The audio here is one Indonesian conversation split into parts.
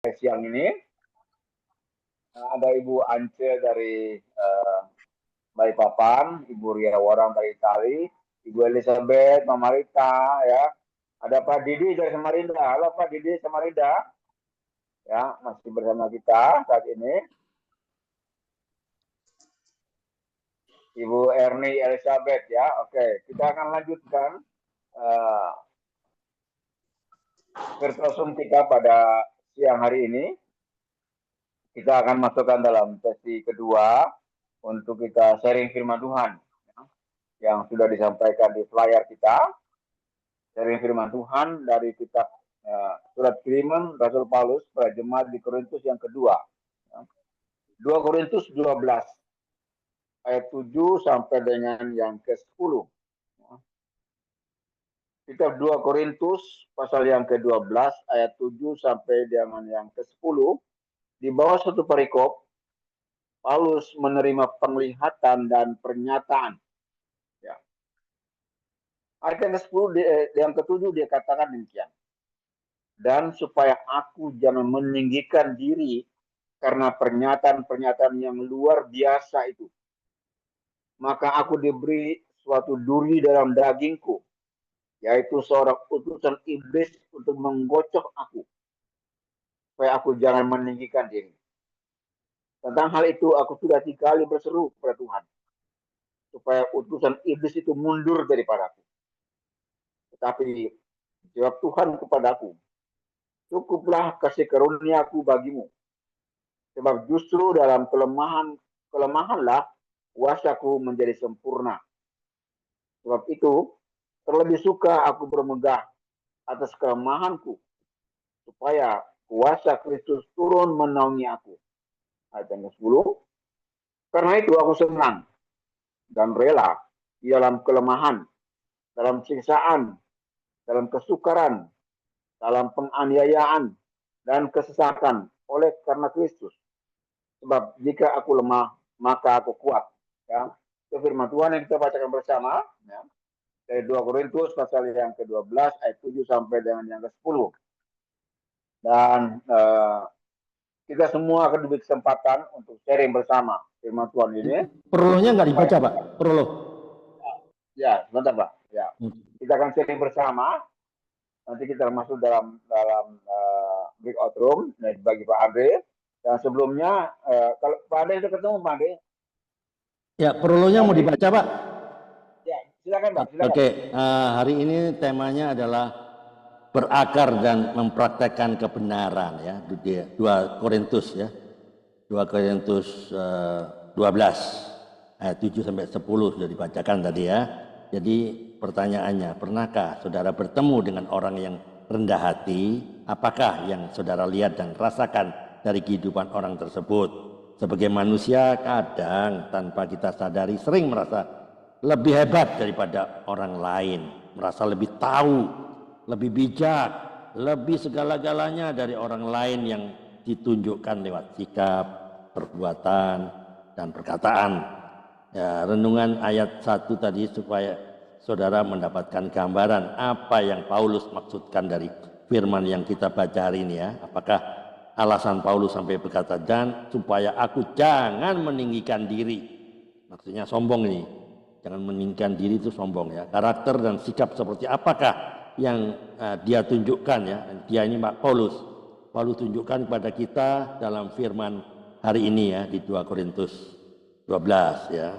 siang ini ada Ibu Ance dari Balikpapan, Ibu Ria Warang dari Itali, Ibu Elizabeth, Mama Rita, ya. Ada Pak Didi dari Samarinda. Halo Pak Didi Samarinda, ya masih bersama kita saat ini. Ibu Erni Elizabeth, ya. Oke, kita akan lanjutkan virtual kita pada siang hari ini. Kita akan masukkan dalam sesi kedua untuk kita sharing firman Tuhan yang sudah disampaikan di flyer kita. Sharing firman Tuhan dari kitab surat kiriman Rasul Paulus pada jemaat di Korintus yang kedua. 2 Korintus 12 ayat 7 sampai dengan yang ke-10. Kitab 2 Korintus pasal yang ke-12 ayat 7 sampai dengan yang ke-10. Di bawah satu perikop, Paulus menerima penglihatan dan pernyataan. Ya. Ayat yang ke-10, yang ke-7 dia katakan demikian. Dan supaya aku jangan meninggikan diri karena pernyataan-pernyataan yang luar biasa itu, maka aku diberi suatu duri dalam dagingku, yaitu seorang utusan iblis untuk menggocok aku, supaya aku jangan meninggikan diri. Tentang hal itu aku sudah 3 kali berseru kepada Tuhan, supaya utusan iblis itu mundur daripadaku. Tetapi jawab Tuhan kepadaku, cukuplah kasih karuniaku bagimu, sebab justru dalam kelemahanlah kuasaku menjadi sempurna. Sebab itu terlebih suka aku bermegah atas kelemahanku, supaya kuasa Kristus turun menaungi aku. Ayat yang ke-10. Karena itu aku senang dan rela di dalam kelemahan, dalam siksaan, dalam kesukaran, dalam penganiayaan, dan kesesatan oleh karena Kristus. Sebab jika aku lemah, maka aku kuat. Ya. Itu firman Tuhan yang kita bacakan bersama. Ya. Dari 2 Korintus pasal yang ke-12 ayat 7 sampai dengan yang ke-10. Dan kita semua akan diberi kesempatan untuk sharing bersama firman Tuhan ini. Prolognya nggak dibaca, Pak? Prolog. Ya, sebentar, Pak. Ya. Kita akan sharing bersama. Nanti kita masuk dalam breakout room bagi Pak Andre. Dan sebelumnya, kalau Pak Andre itu ketemu Pak Andre. Ya, prolognya mau dibaca, Pak? Ya, silakan Pak. Silakan. Oke, hari ini temanya adalah berakar dan mempraktekkan kebenaran, ya. 2 Korintus, ya. 2 Korintus 12 ayat 7 sampai 10 sudah dibacakan tadi, ya. Jadi pertanyaannya, pernahkah saudara bertemu dengan orang yang rendah hati? Apakah yang saudara lihat dan rasakan dari kehidupan orang tersebut? Sebagai manusia kadang tanpa kita sadari sering merasa lebih hebat daripada orang lain, merasa lebih tahu, lebih bijak, lebih segala-galanya dari orang lain yang ditunjukkan lewat sikap, perbuatan, dan perkataan. Ya, renungan ayat 1 tadi supaya saudara mendapatkan gambaran apa yang Paulus maksudkan dari firman yang kita baca hari ini, ya. Apakah alasan Paulus sampai berkata, dan supaya aku jangan meninggikan diri. Maksudnya sombong ini. Jangan meninggikan diri itu sombong, ya. Karakter dan sikap seperti apakah yang dia tunjukkan, ya. Dia ini Pak Paulus tunjukkan kepada kita dalam firman hari ini, ya, di 2 Korintus 12, ya.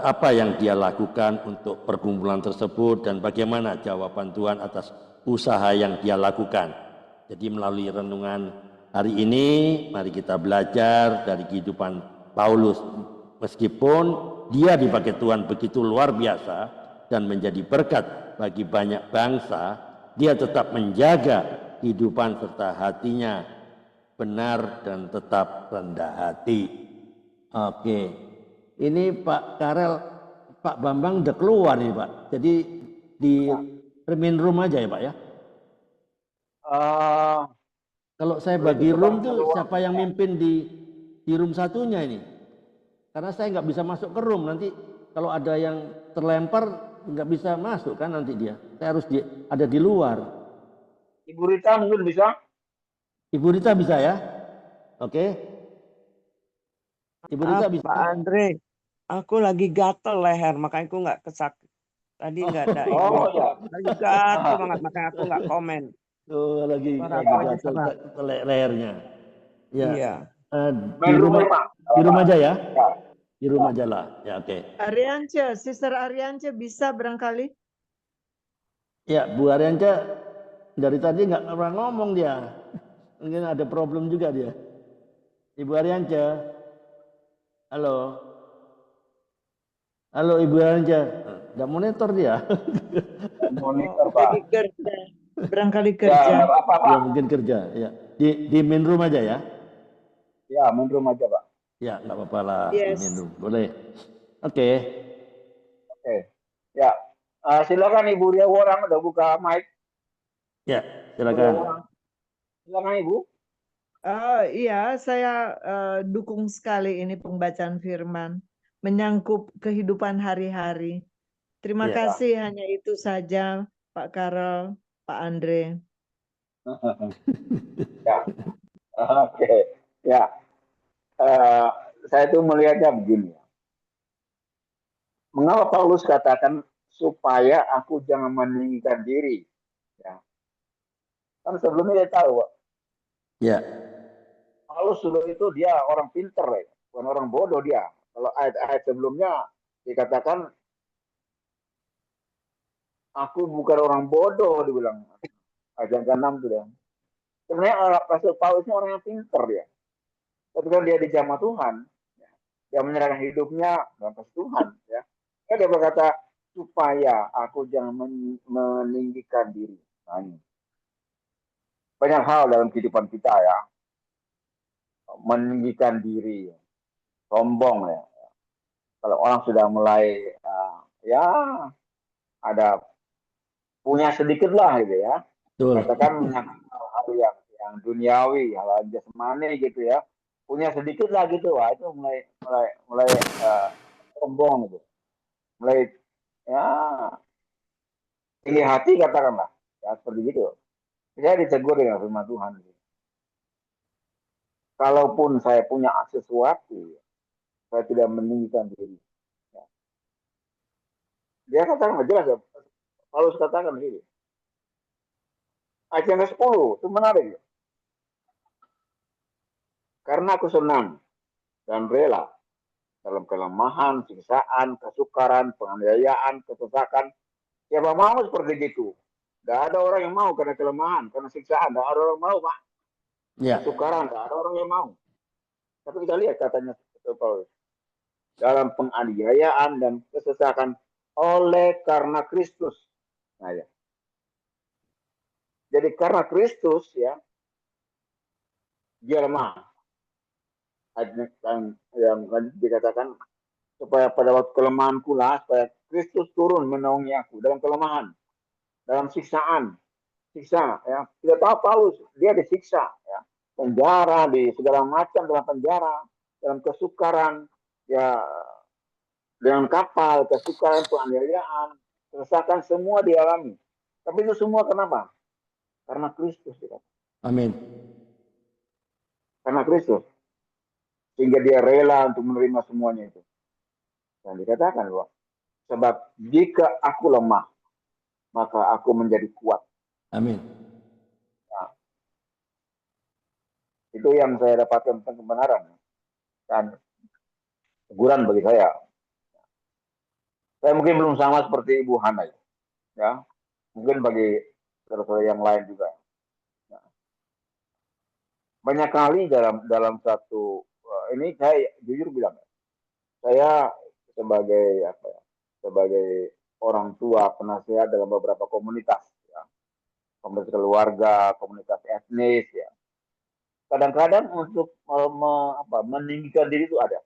Apa yang dia lakukan untuk perkumpulan tersebut dan bagaimana jawaban Tuhan atas usaha yang dia lakukan. Jadi melalui renungan hari ini mari kita belajar dari kehidupan Paulus. Meskipun dia dipakai Tuhan begitu luar biasa dan menjadi berkat bagi banyak bangsa, dia tetap menjaga kehidupan serta hatinya benar dan tetap rendah hati. Oke, ini Pak Karel, Pak Bambang udah keluar nih Pak. Jadi di remin room aja ya Pak, ya. Kalau saya bagi room tuh siapa yang mimpin di room satunya ini? Karena saya nggak bisa masuk ke room, nanti kalau ada yang terlempar nggak bisa masuk kan nanti dia. Saya harus ada di luar. Ibu Rita mungkin bisa? Ibu Rita bisa ya? Oke. Ibu Rita bisa. Pak Andre, aku lagi gatel leher, makanya aku nggak kesakit. Tadi nggak ada ini. Oh ya. Lagi gatel banget, makanya aku nggak komen. Oh, lagi Suara aku aja gatal serak. ke lehernya. Ya. Iya. Di rumah aja ya? Ya. Di rumah aja lah. Ya, oke. Ariance, Sister Ariance bisa barangkali? Ya, Bu Arianca dari tadi nggak pernah ngomong dia. Mungkin ada problem juga dia. Ibu Arianca. Halo. Halo Ibu Arianca. Nggak monitor dia. Monitor, Pak. Lagi kerja. Barangkali Ya, kerja. nggak apa-apa, Pak. Ya mungkin kerja. Ya. Di main room aja ya. Ya, main room aja, Pak. Ya, nggak apa-apa lah. Yes. Di main room. Boleh. Oke. Oke. Ya. Silakan Ibu Ria Worang udah buka mic. Ya, Ibu Ria silakan. Worang. Silakan Ibu. Iya, saya dukung sekali ini pembacaan firman. Menyangkut kehidupan hari-hari. Terima Ya. kasih, hanya itu saja Pak Karel, Pak Andre. Ya. Oke. Ya. Saya tuh melihatnya begini. Mengapa Paulus katakan supaya aku jangan meninggikan diri? Ya. Kan sebelumnya dia tahu, Pak. Ya. Paulus dulu itu dia orang pinter, ya. Bukan orang bodoh dia. Kalau ayat-ayat sebelumnya dikatakan aku bukan orang bodoh, dibilang. Ayat yang ke-6 itu ya. Sebenarnya Rasul Paulus ini orang yang pinter dia. Tapi kan dia dijamah Tuhan, ya. Dia menyerahkan hidupnya dalam kasih Tuhan. Ya. Dia berkata supaya aku jangan meninggikan diri. Nah, ini. Banyak hal dalam kehidupan kita ya, meninggikan diri, sombong ya. Kalau orang sudah mulai ya ada punya sedikit lah gitu ya, Betul. katakan hal yang duniawi, hal jasmani gitu ya, punya sedikit lah gitu, wah itu mulai sombong gitu, mulai ya tinggi hati katakanlah, ya seperti itu. Saya ditegur dengan firman Tuhan. Gitu. Kalaupun saya punya sesuatu, saya tidak meninggikan diri. Ya. Dia katakan jelas ya, Paulus katakan begini. Ayat yang ke-10 itu menarik. Ya. Karena aku senang dan rela dalam kelemahan, siksaan, kesukaran, penganiayaan, kesesakan. Siapa mau seperti itu? Tidak ada orang yang mau karena kelemahan, karena siksaan. Tidak ada orang mau, Pak. Ya. Kesukaran, tidak ada orang yang mau. Tapi kita lihat katanya Paulus. Dalam penganiayaan dan kesesakan oleh karena Kristus. Nah, ya. Jadi karena Kristus ya, dia lemah. Yang dikatakan supaya pada waktu kelemahanku lah, supaya Kristus turun menaungi aku dalam kelemahan, dalam siksaan, siksa. Ya. Kita tahu Paulus dia disiksa, ya. Penjara di segala macam dalam penjara, dalam kesukaran, ya dengan kapal, kesukaran, penganiayaan, kesesakan semua dialami. Tapi itu semua kenapa? Karena Kristus. Ya. Amin. Karena Kristus. Sehingga dia rela untuk menerima semuanya itu. Dan dikatakan bahwa sebab jika aku lemah, maka aku menjadi kuat. Amin. Nah, itu yang saya dapatkan tentang kebenaran. Dan teguran bagi saya. Saya mungkin belum sama seperti Ibu Hana. Ya. Mungkin bagi saudara-saudara yang lain juga. Nah, banyak kali dalam satu ini saya jujur bilang, saya sebagai apa ya, sebagai orang tua penasehat dalam beberapa komunitas, ya. Komunitas keluarga, komunitas etnis, ya. Kadang-kadang untuk meninggikan diri itu ada.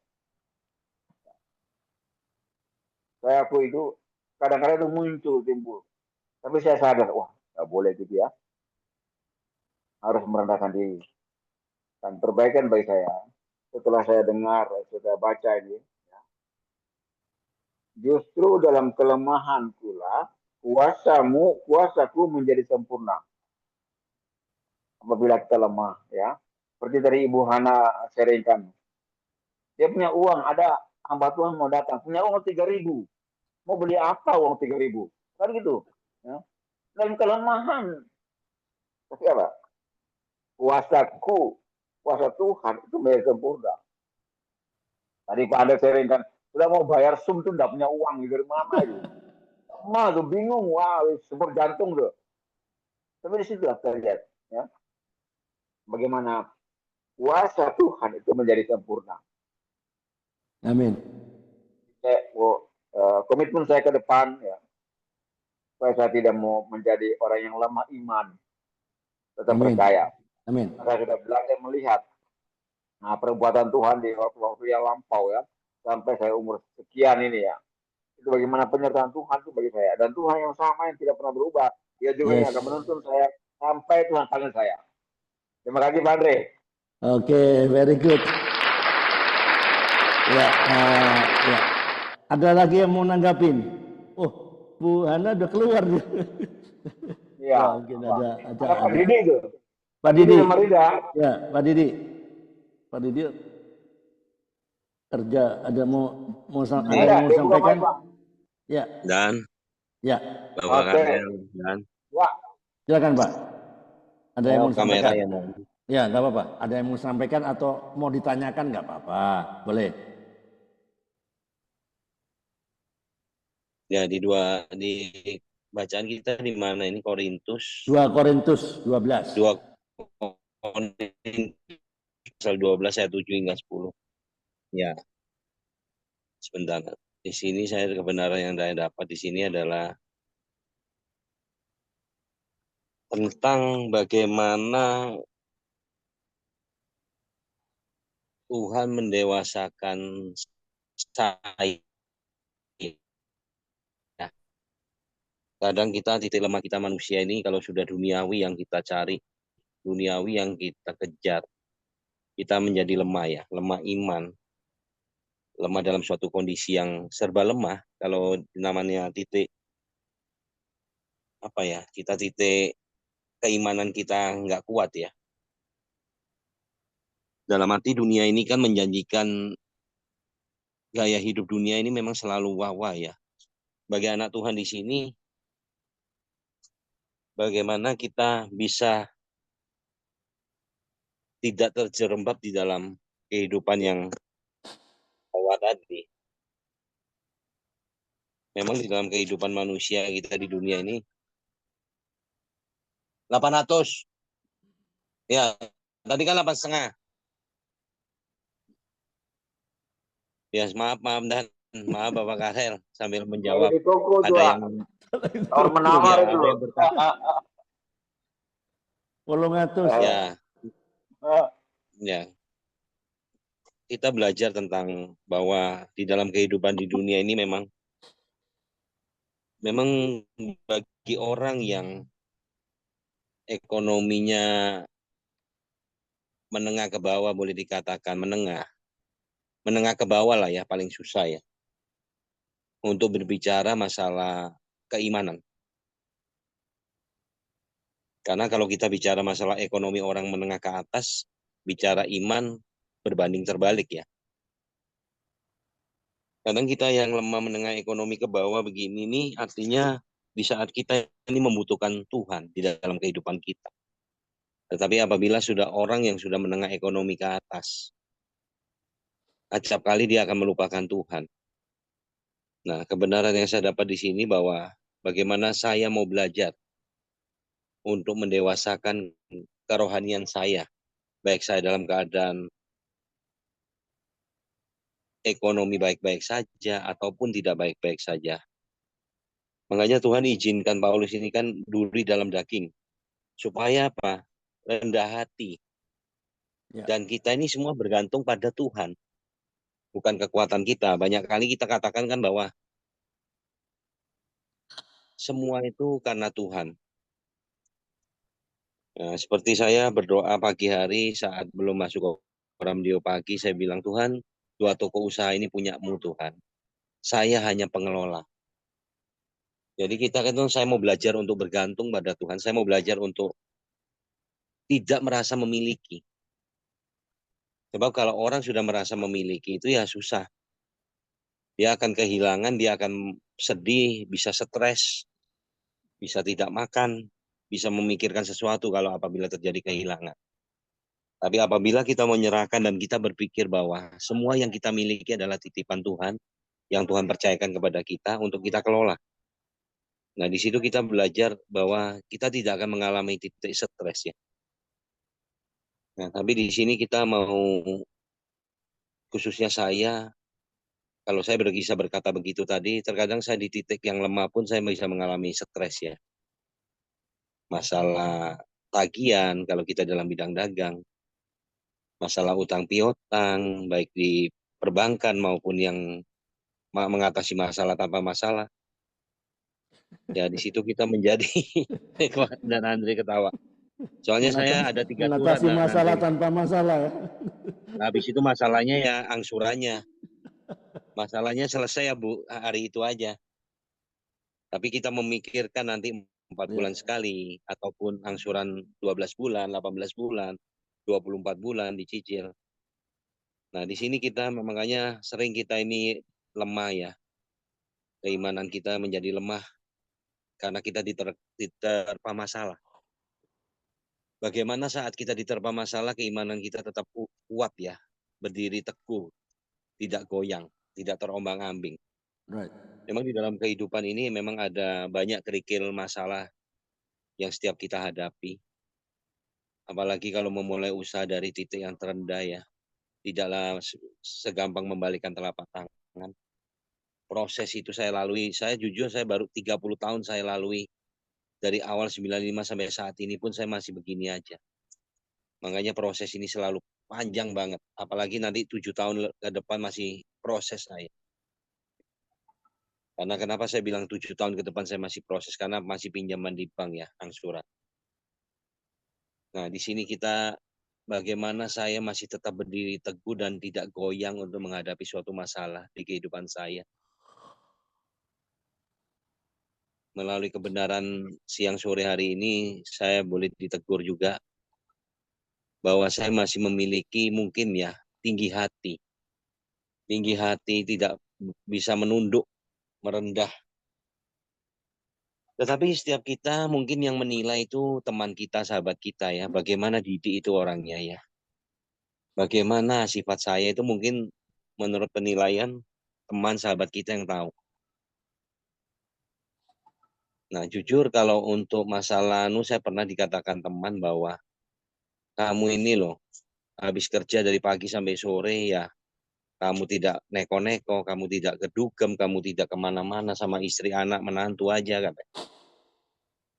Saya akui itu kadang-kadang itu muncul timbul. Tapi saya sadar, wah nggak boleh gitu ya. Harus merendahkan diri. Dan perbaikan bagi saya, setelah saya dengar, setelah baca ini, ya, justru dalam kelemahan pula kuasaku menjadi sempurna. apabila kita lemah, ya. Seperti dari Ibu Hana sharingkan. Dia punya uang, ada hamba Tuhan mau datang, punya uang 3.000. Mau beli apa uang 3.000? Kan gitu. Ya. Dalam kelemahan. Tapi apa? Kuasa Tuhan itu menjadi sempurna. Tadi Pak Anda sharingkan, sudah mau bayar sum tuh tidak punya uang dari mana itu. Mah tuh bingung, wah super jantung tuh. Tapi di situ kita lihat, ya, bagaimana kuasa Tuhan itu menjadi sempurna. Amin. Komitmen saya ke depan, ya, supaya saya tidak mau menjadi orang yang lemah iman, tetap Amin. percaya. Amin. Saya sudah belajar melihat perbuatan Tuhan di waktu-waktu yang lampau, ya, sampai saya umur sekian ini, ya. Itu bagaimana penyertaan Tuhan itu bagi saya. Dan Tuhan yang sama yang tidak pernah berubah, dia juga yang Yes. akan menuntun saya sampai Tuhan panggil saya. Terima kasih Pak Andre. Oke, very good. Ya, ya. Ada lagi yang mau nanggapin? Oh, Bu Hana udah keluar. Iya. Ya, mungkin ada Pak Didi itu. Pak Didi. sama Rida. Ya, Pak Didi. Pak Didi kerja ada yang mau sampaikan? Ya. Dan Ya. Bapak Karel dan Ya. Silakan Pak. Ada yang mau kamera sampaikan? yang mau. Ya, nggak apa-apa. Ada yang mau sampaikan atau mau ditanyakan nggak apa-apa. Boleh. Ya di bacaan kita di mana ini Korintus 2 Korintus 12. 2 Korintus pasal 12 ayat 7 hingga 10. Ya. Sebentar. Di sini saya kebenaran yang saya dapat di sini adalah tentang bagaimana Tuhan mendewasakan saya. Kadang kita titik lemah kita manusia ini kalau sudah duniawi yang kita cari, duniawi yang kita kejar, kita menjadi lemah ya, lemah iman, lemah dalam suatu kondisi yang serba lemah. Kalau namanya titik apa ya, kita titik keimanan kita nggak kuat ya. Dalam arti dunia ini kan menjanjikan gaya hidup dunia ini memang selalu wah-wah ya. Bagi anak Tuhan di sini, bagaimana kita bisa tidak terjerembab di dalam kehidupan yang bawah tadi. Memang di dalam kehidupan manusia kita di dunia ini 800. Ya, tadi kan 8,5. Ya, maaf dan maaf Bapak Karel sambil menjawab. Di toko Ada tuh, yang orang menawar ya, itu. ada yang bertanya. 800. Ya, ya. Kita belajar tentang bahwa di dalam kehidupan di dunia ini memang bagi orang yang ekonominya menengah ke bawah, boleh dikatakan menengah ke bawah lah ya, paling susah ya untuk berbicara masalah keimanan. Karena kalau kita bicara masalah ekonomi orang menengah ke atas, bicara iman berbanding terbalik ya. Kadang kita yang lemah menengah ekonomi ke bawah begini nih, artinya di saat kita ini membutuhkan Tuhan di dalam kehidupan kita. Tetapi apabila sudah orang yang sudah menengah ekonomi ke atas, acap kali dia akan melupakan Tuhan. Nah, kebenaran yang saya dapat di sini bahwa bagaimana saya mau belajar untuk mendewasakan kerohanian saya, baik saya dalam keadaan ekonomi baik-baik saja ataupun tidak baik-baik saja. Makanya Tuhan izinkan Paulus ini kan duri dalam daging. Supaya apa? Rendah hati. Ya. Dan kita ini semua bergantung pada Tuhan. Bukan kekuatan kita. Banyak kali kita katakan kan bahwa semua itu karena Tuhan. Nah, seperti saya berdoa pagi hari saat belum masuk ke radio pagi, saya bilang, Tuhan, 2 toko usaha ini punya-Mu Tuhan. Saya hanya pengelola. Jadi kita kan, saya mau belajar untuk bergantung pada Tuhan. Saya mau belajar untuk tidak merasa memiliki. Sebab kalau orang sudah merasa memiliki itu ya susah. Dia akan kehilangan, dia akan sedih, bisa stres, bisa tidak makan, bisa memikirkan sesuatu kalau apabila terjadi kehilangan. Tapi apabila kita menyerahkan dan kita berpikir bahwa semua yang kita miliki adalah titipan Tuhan, yang Tuhan percayakan kepada kita untuk kita kelola. Nah, di situ kita belajar bahwa kita tidak akan mengalami titik stres ya. Nah, tapi di sini kita mau, khususnya saya, kalau saya bisa berkata begitu tadi, terkadang saya di titik yang lemah pun saya bisa mengalami stres ya. Masalah tagihan kalau kita dalam bidang dagang, masalah utang piutang, baik di perbankan maupun yang mengatasi masalah tanpa masalah. Ya di situ kita menjadi dan Andre ketawa. Soalnya saya ada 3 surat Mengatasi dan masalah Andre. tanpa masalah ya. Nah, habis itu masalahnya ya angsurannya. Masalahnya selesai ya Bu, hari itu aja. Tapi kita memikirkan nanti 4 bulan Ya. sekali, ataupun angsuran 12 bulan, 18 bulan, 24 bulan dicicil. Nah, di sini kita makanya sering kita ini lemah ya. Keimanan kita menjadi lemah karena kita diterpa masalah. Bagaimana saat kita diterpa masalah, keimanan kita tetap kuat ya, berdiri teguh, tidak goyang, tidak terombang-ambing. Right. Memang di dalam kehidupan ini memang ada banyak kerikil masalah yang setiap kita hadapi. Apalagi kalau memulai usaha dari titik yang terendah ya, tidaklah segampang membalikan telapak tangan. Proses itu saya lalui, saya jujur saya baru 30 tahun saya lalui. Dari awal 95 sampai saat ini pun saya masih begini aja. Makanya proses ini selalu panjang banget. Apalagi nanti 7 tahun ke depan masih proses saya. Karena kenapa saya bilang 7 tahun ke depan saya masih proses? Karena masih pinjaman di bank ya, angsuran. Nah, di sini kita bagaimana saya masih tetap berdiri teguh dan tidak goyang untuk menghadapi suatu masalah di kehidupan saya. Melalui kebenaran siang sore hari ini, saya boleh ditegur juga bahwa saya masih memiliki mungkin ya tinggi hati. Tinggi hati, tidak bisa menunduk, merendah. Tetapi setiap kita mungkin yang menilai itu teman kita, sahabat kita ya. Bagaimana didik itu orangnya ya. Bagaimana sifat saya itu mungkin menurut penilaian teman sahabat kita yang tahu. Nah, jujur kalau untuk masalah saya pernah dikatakan teman bahwa kamu ini loh, habis kerja dari pagi sampai sore ya, kamu tidak neko-neko, kamu tidak kedugem, kamu tidak kemana-mana sama istri, anak, menantu aja katanya.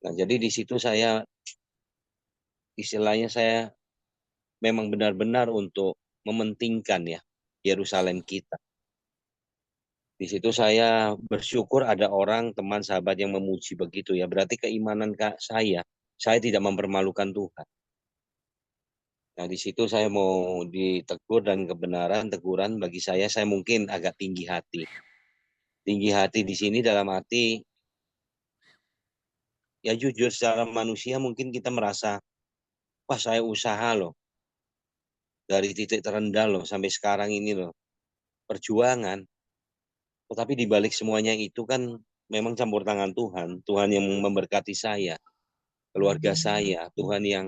Nah, jadi di situ saya, istilahnya saya memang benar-benar untuk mementingkan ya Yerusalem kita. Di situ saya bersyukur ada orang, teman, sahabat yang memuji begitu ya. Berarti keimanan saya tidak mempermalukan Tuhan. Nah, di situ saya mau ditegur dan kebenaran, teguran bagi saya mungkin agak tinggi hati. Tinggi hati di sini dalam arti, ya jujur secara manusia mungkin kita merasa, wah saya usaha loh. Dari titik terendah loh sampai sekarang ini loh. Perjuangan. Tetapi di balik semuanya itu kan memang campur tangan Tuhan. Tuhan yang memberkati saya, keluarga saya. Tuhan yang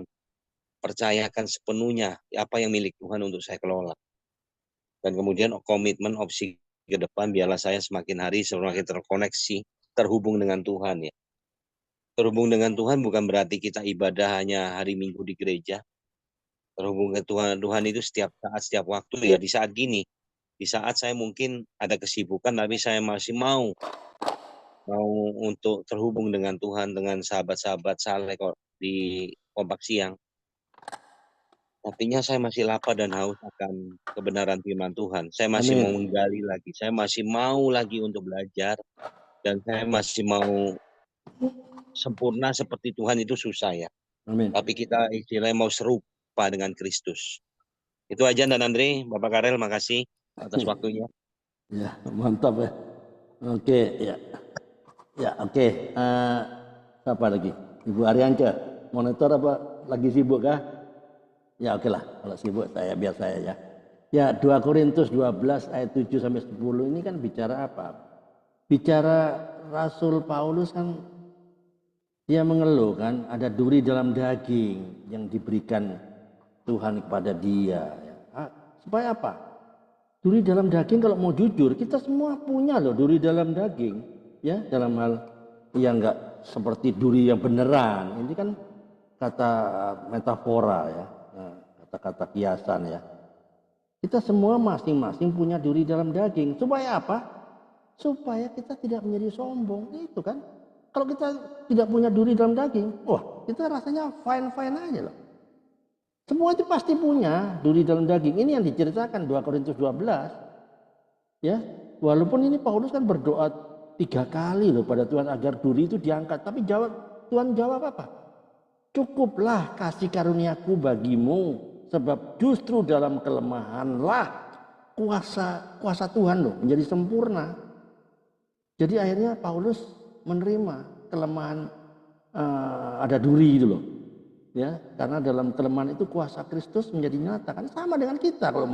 percayakan sepenuhnya apa yang milik Tuhan untuk saya kelola. Dan kemudian komitmen opsi ke depan biarlah saya semakin hari semakin terkoneksi, terhubung dengan Tuhan ya. Terhubung dengan Tuhan bukan berarti kita ibadah hanya hari Minggu di gereja. Terhubung ke Tuhan itu setiap saat, setiap waktu ya. Di saat gini, di saat saya mungkin ada kesibukan tapi saya masih mau untuk terhubung dengan Tuhan, dengan sahabat-sahabat saleh kok di Kompak Siang. Artinya saya masih lapar dan haus akan kebenaran firman Tuhan. Saya masih mau Amin. menggali lagi. Saya masih mau lagi untuk belajar. Dan saya masih mau sempurna seperti Tuhan itu susah ya. Amin. Tapi kita istilahnya mau serupa dengan Kristus. Itu aja Dan Andre. Bapak Karel, makasih atas waktunya. Ya, mantap ya. Oke, ya. Ya, oke. Siapa lagi? Ibu Arianca. monitor apa lagi sibuk kah? Ya oke lah, kalau sibuk biar saya ya. Ya 2 Korintus 12 ayat 7 sampai 10 ini kan bicara apa? Bicara Rasul Paulus kan dia mengeluh kan ada duri dalam daging yang diberikan Tuhan kepada dia. Supaya apa? Duri dalam daging kalau mau jujur kita semua punya loh duri dalam daging. Ya dalam hal yang enggak seperti duri yang beneran. Ini kan kata metafora ya. Kata-kata kiasan ya. Kita semua masing-masing punya duri dalam daging. Supaya apa? Supaya kita tidak menjadi sombong. Itu kan. Kalau kita tidak punya duri dalam daging, wah kita rasanya fine-fine aja loh. Semua itu pasti punya duri dalam daging. Ini yang diceritakan 2 Korintus 12. Ya, walaupun ini Paulus kan berdoa 3 kali loh pada Tuhan agar duri itu diangkat. Tapi Tuhan jawab apa? Cukuplah kasih karuniaku bagimu. Sebab justru dalam kelemahanlah kuasa Tuhan loh menjadi sempurna. Jadi akhirnya Paulus menerima kelemahan ada duri itu loh. Ya, karena dalam kelemahan itu kuasa Kristus menjadi nyata. Kan sama dengan kita kalau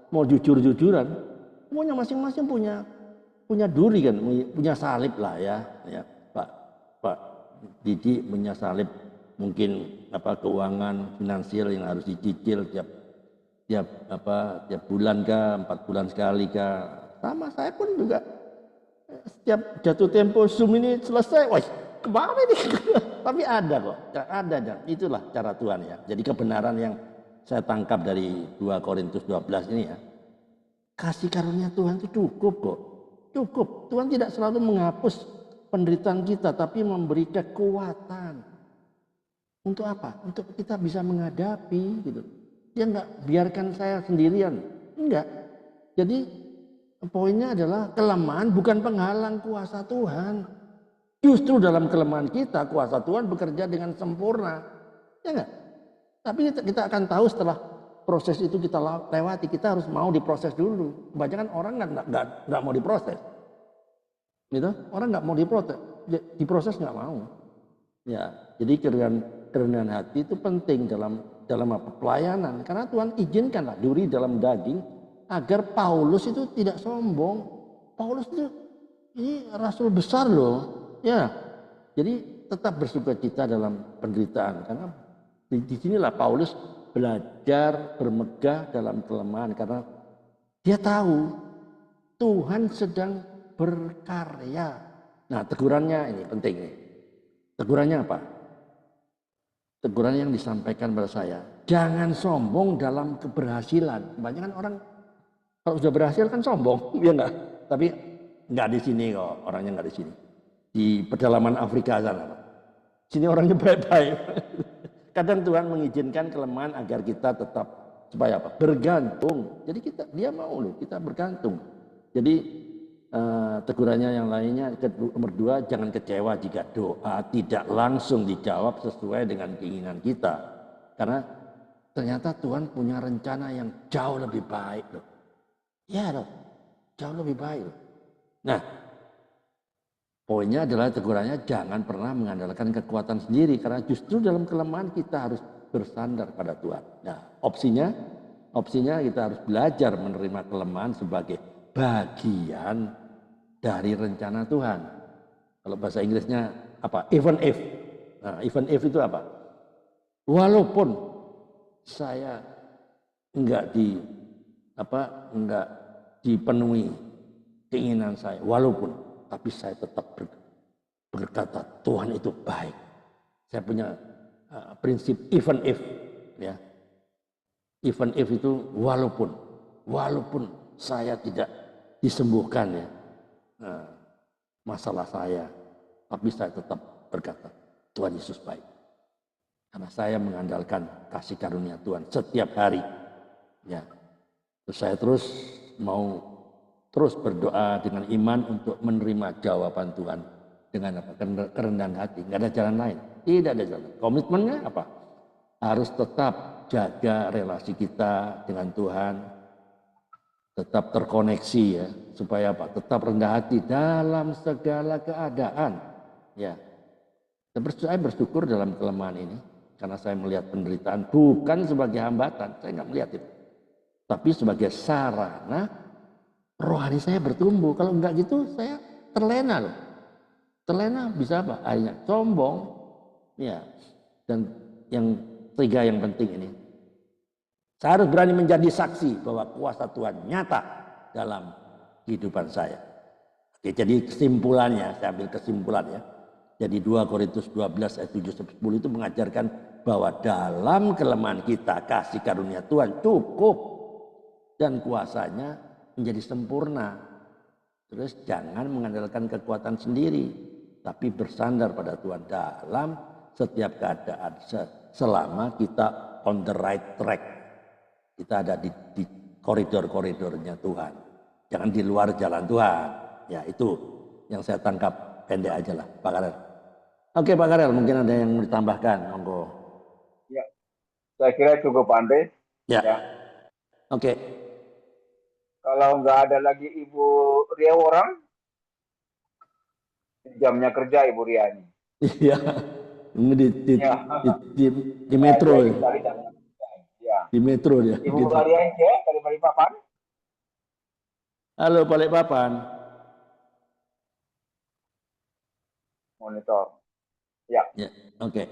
mau jujur-jujuran. Semuanya masing-masing punya duri kan, punya salib lah ya. Ya, Pak Didi punya salib. Mungkin keuangan finansial yang harus dicicil tiap bulan kah, 4 bulan sekali kah. Sama saya pun juga setiap jatuh tempo Zoom ini selesai, wah kemana ini? Tapi ada kok, ada. Itulah cara Tuhan ya. Jadi kebenaran yang saya tangkap dari 2 Korintus 12 ini ya. Kasih karunia Tuhan itu cukup kok. Cukup. Tuhan tidak selalu menghapus penderitaan kita, tapi memberi kekuatan. Untuk apa? Untuk kita bisa menghadapi gitu. Dia enggak biarkan saya sendirian. Enggak. Jadi poinnya adalah kelemahan bukan penghalang kuasa Tuhan. Justru dalam kelemahan kita kuasa Tuhan bekerja dengan sempurna. Ya enggak? Tapi kita akan tahu setelah proses itu kita lewati. Kita harus mau diproses dulu. Kebanyakan orang enggak mau diproses. Gitu? Orang enggak mau diproses enggak mau. Ya, jadi kerendahan hati itu penting dalam pelayanan karena Tuhan izinkanlah duri dalam daging agar Paulus itu tidak sombong. Paulus itu ini rasul besar loh. Ya. Jadi tetap bersukacita dalam penderitaan karena di sinilah Paulus belajar bermegah dalam kelemahan karena dia tahu Tuhan sedang berkarya. Nah, tegurannya ini penting nih. Tegurannya apa? Teguran yang disampaikan pada saya, jangan sombong dalam keberhasilan. Kebanyakan orang kalau sudah berhasil kan sombong, ya enggak? Tapi enggak di sini kok, orangnya enggak di sini. Di pedalaman Afrika sana. Sini orangnya baik-baik. Kadang Tuhan mengizinkan kelemahan agar kita tetap supaya apa? Bergantung. Jadi dia mau loh, kita bergantung. Jadi tegurannya yang lainnya nomor 2, jangan kecewa jika doa tidak langsung dijawab sesuai dengan keinginan kita karena ternyata Tuhan punya rencana yang jauh lebih baik loh. Ya loh, jauh lebih baik loh. Nah, poinnya adalah tegurannya jangan pernah mengandalkan kekuatan sendiri karena justru dalam kelemahan kita harus bersandar pada Tuhan. Nah, opsinya kita harus belajar menerima kelemahan sebagai bagian dari rencana Tuhan. Kalau bahasa Inggrisnya apa? Even if. Nah, even if itu apa? Walaupun saya enggak dipenuhi keinginan saya, walaupun, tapi saya tetap berkata Tuhan itu baik. Saya punya prinsip even if, ya. Even if itu walaupun saya tidak disembuhkan ya. Masalah saya, tapi saya tetap berkata Tuhan Yesus baik karena saya mengandalkan kasih karunia Tuhan setiap hari ya. Terus saya mau berdoa dengan iman untuk menerima jawaban Tuhan dengan apa? Kerendahan hati. Nggak ada jalan lain, tidak ada jalan. Komitmennya apa? Harus tetap jaga relasi kita dengan Tuhan, tetap terkoneksi ya, supaya apa? Tetap rendah hati dalam segala keadaan. Ya, saya bersyukur dalam kelemahan ini. karena saya melihat penderitaan bukan sebagai hambatan, saya nggak melihat itu, tapi sebagai sarana rohani saya bertumbuh. Kalau nggak gitu saya terlena loh. Terlena bisa apa? Akhirnya sombong, ya. Dan yang ketiga yang penting ini, saya harus berani menjadi saksi bahwa kuasa Tuhan nyata dalam kehidupan saya. Oke, jadi kesimpulannya, saya ambil kesimpulannya. Jadi 2 Korintus 12 ayat 7-10 itu mengajarkan bahwa dalam kelemahan kita kasih karunia Tuhan cukup dan kuasanya menjadi sempurna. Terus jangan mengandalkan kekuatan sendiri, tapi bersandar pada Tuhan dalam setiap keadaan selama kita on the right track. Kita ada di koridor-koridornya Tuhan. Jangan di luar jalan Tuhan. Ya itu yang saya tangkap, pendek aja lah Pak Karel. Oke Pak Karel, mungkin ada yang mau ditambahkan, monggo. Ya, saya kira cukup Andre. Ya. Ya. Oke. Kalau nggak ada lagi Ibu Ria orang, jamnya kerja Ibu Ria ini. Iya. Ini Ya. di metro. Ya. Di metro dia. Ibu Gitu. Ria Ence dari Balikpapan. Halo Balikpapan. Monitor. Ya. Ya, oke.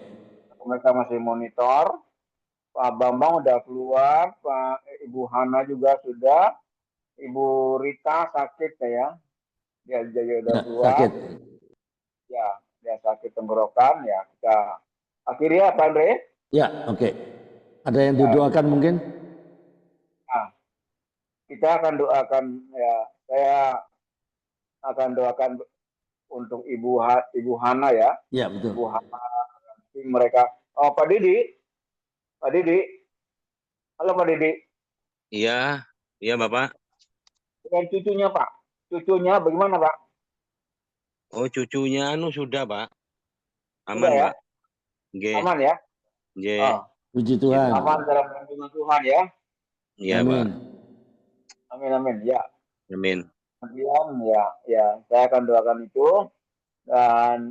Mereka masih monitor. Pak Bambang udah keluar, Ibu Hana juga sudah, Ibu Rita sakit ya, dia udah Ya, keluar. sakit. Ya, dia sakit tenggorokan ya. Kita akhirnya Pak Andre. Ya, oke. Ada yang didoakan mungkin? Nah, kita akan doakan ya. Saya akan doakan untuk Ibu Hana ya. Ya, betul. Ibu Hana tim mereka. Oh, Pak Didi. Halo Pak Didi. Iya, iya Bapak. Dengan cucunya Pak. Cucunya bagaimana Pak? Oh cucunya sudah Pak. Aman Sudah, ya? Pak. Nggih. Aman ya? Nggih. Oh, Puji Tuhan. aman dalam lindungan Tuhan ya. Iya Amin. Pak. Amin ya. Amin. Kemudian ya saya akan doakan itu dan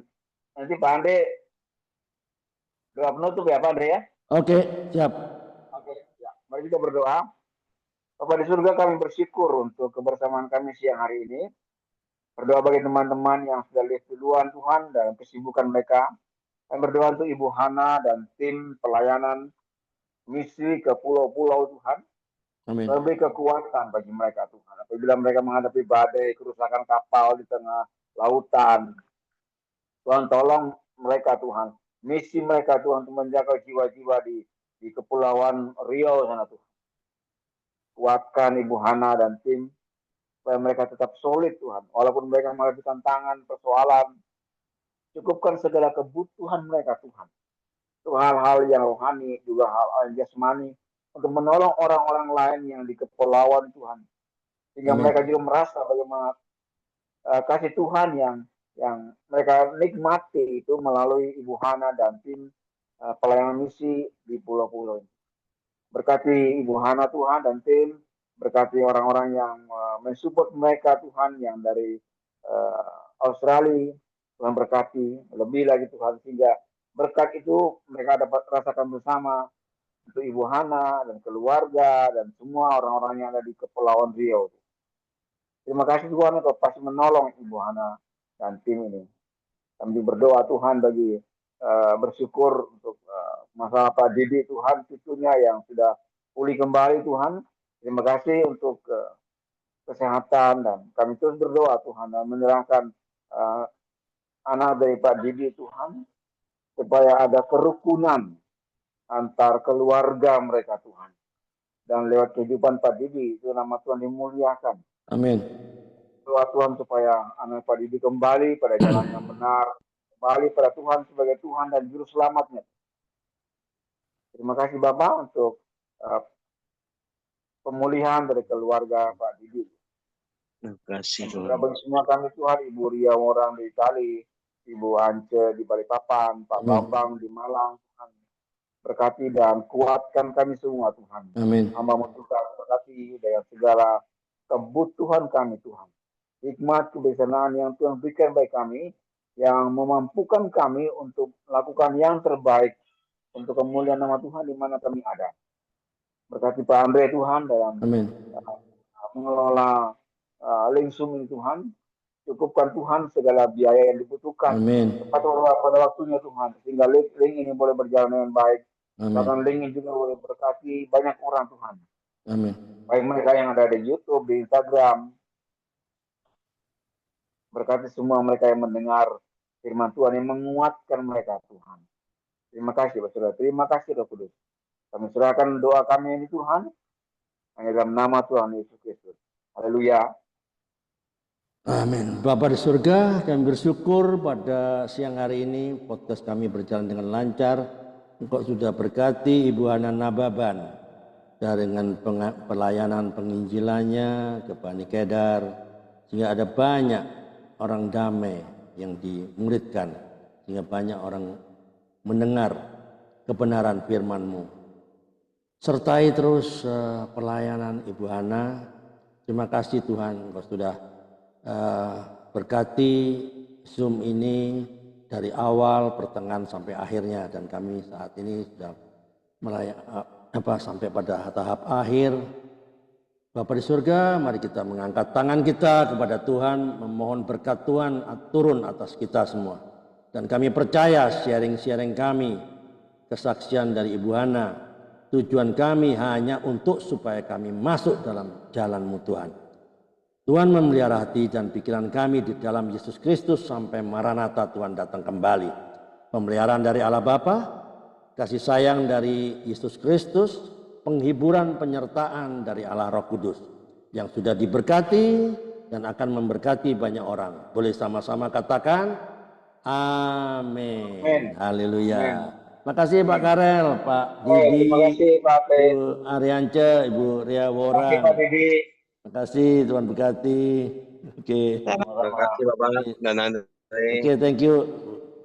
nanti Pak Andre doa penutup ya Pak Andre ya. Oke, siap. Oke, ya. Mari kita berdoa. Bapak di surga, kami bersyukur untuk kebersamaan kami siang hari ini. Berdoa bagi teman-teman yang sudah lihat duluan Tuhan dalam kesibukan mereka. Kami berdoa untuk Ibu Hana dan tim pelayanan misi ke pulau-pulau Tuhan. Amin. Lebih kekuatan bagi mereka Tuhan. Apabila mereka menghadapi badai, kerusakan kapal di tengah lautan. Tuhan tolong mereka Tuhan. Misi mereka Tuhan untuk menjaga jiwa-jiwa di Kepulauan Riau sana Tuhan. Kuatkan Ibu Hana dan tim supaya mereka tetap solid Tuhan. Walaupun mereka menghadapi tantangan, persoalan, cukupkan segala kebutuhan mereka Tuhan. Itu hal-hal yang rohani, juga hal-hal yang jasmani, untuk menolong orang-orang lain yang di kepulauan Tuhan. Sehingga Amin. mereka juga merasa bagaimana kasih Tuhan yang mereka nikmati itu melalui Ibu Hana dan tim pelayanan misi di pulau-pulau ini. Berkati Ibu Hana Tuhan dan tim, berkati orang-orang yang mensupport mereka Tuhan yang dari Australia, Tuhan berkati lebih lagi Tuhan, sehingga berkat itu mereka dapat rasakan bersama untuk Ibu Hana dan keluarga dan semua orang-orang yang ada di Kepulauan Riau. Terima kasih Tuhan untuk pasti menolong Ibu Hana dan tim ini. Kami berdoa Tuhan bagi bersyukur untuk masalah Pak Didi Tuhan, cucunya yang sudah pulih kembali Tuhan. Terima kasih untuk kesehatan dan kami terus berdoa Tuhan dan menyerahkan anak dari Pak Didi Tuhan supaya ada kerukunan antar keluarga mereka Tuhan. Dan lewat kehidupan Pak Didi itu nama Tuhan dimuliakan. Amin. Doa Tuhan supaya anak Pak Didi kembali pada jalan yang benar, kembali pada Tuhan sebagai Tuhan dan Juru Selamatnya. Terima kasih Bapak untuk pemulihan dari keluarga Pak Didi. Terima kasih Tuhan. Bagi semua kami Tuhan, Ibu Ria orang di Itali, Ibu Ance di Balikpapan, Pak Bambang di Malang, Tuhan. Berkati dan kuatkan kami semua Tuhan. Amin. Hamba-Mu Tuhan berkati dengan segala kebutuhan kami Tuhan. Hikmat kebijaksanaan yang Tuhan berikan bagi kami, yang memampukan kami untuk melakukan yang terbaik untuk kemuliaan nama Tuhan di mana kami ada. Berkati Pak Andre Tuhan dalam Amin. mengelola Lingsum ini Tuhan. Cukupkan Tuhan segala biaya yang dibutuhkan. Amin. Tepat pada waktunya Tuhan. Sehingga link ini boleh berjalan dengan baik. Amin. Bahkan link ini juga boleh berkati banyak orang Tuhan. Amin. Baik mereka yang ada di YouTube, di Instagram. Berkati semua mereka yang mendengar firman Tuhan yang menguatkan mereka Tuhan. Terima kasih Saudara. Terima kasih Roh Kudus. Kami serahkan doa kami ini Tuhan. Hanya dalam nama Tuhan Yesus Kristus. Haleluya. Amin. Bapa di surga, kami bersyukur pada siang hari ini podcast kami berjalan dengan lancar. Engkau sudah berkati Ibu Hana Nababan dengan pelayanan penginjilannya ke Bani Kedar, sehingga ada banyak orang damai yang dimuridkan, sehingga banyak orang mendengar kebenaran firman-Mu. Sertai terus pelayanan Ibu Hana. Terima kasih Tuhan, Engkau sudah berkati Zoom ini dari awal, pertengahan sampai akhirnya, dan kami saat ini sudah sampai pada tahap akhir. Bapa di surga, mari kita mengangkat tangan kita kepada Tuhan, memohon berkat Tuhan turun atas kita semua. Dan kami percaya sharing-sharing kami, kesaksian dari Ibu Hana, tujuan kami hanya untuk supaya kami masuk dalam jalan-Mu Tuhan. Tuhan memelihara hati dan pikiran kami di dalam Yesus Kristus sampai Maranatha Tuhan datang kembali. Pemeliharaan dari Allah Bapa, kasih sayang dari Yesus Kristus, penghiburan penyertaan dari Allah Roh Kudus yang sudah diberkati dan akan memberkati banyak orang. Boleh sama-sama katakan amin. Haleluya. Makasih Pak Karel, Pak Didi, Terima kasih Pak Pet. Ibu Ariance, Ibu Ria Terima Wora. kasih Pak Didi. Terima kasih, Tuhan berkati. Oke. Terima kasih Bapak dan Andre. Oke, thank you.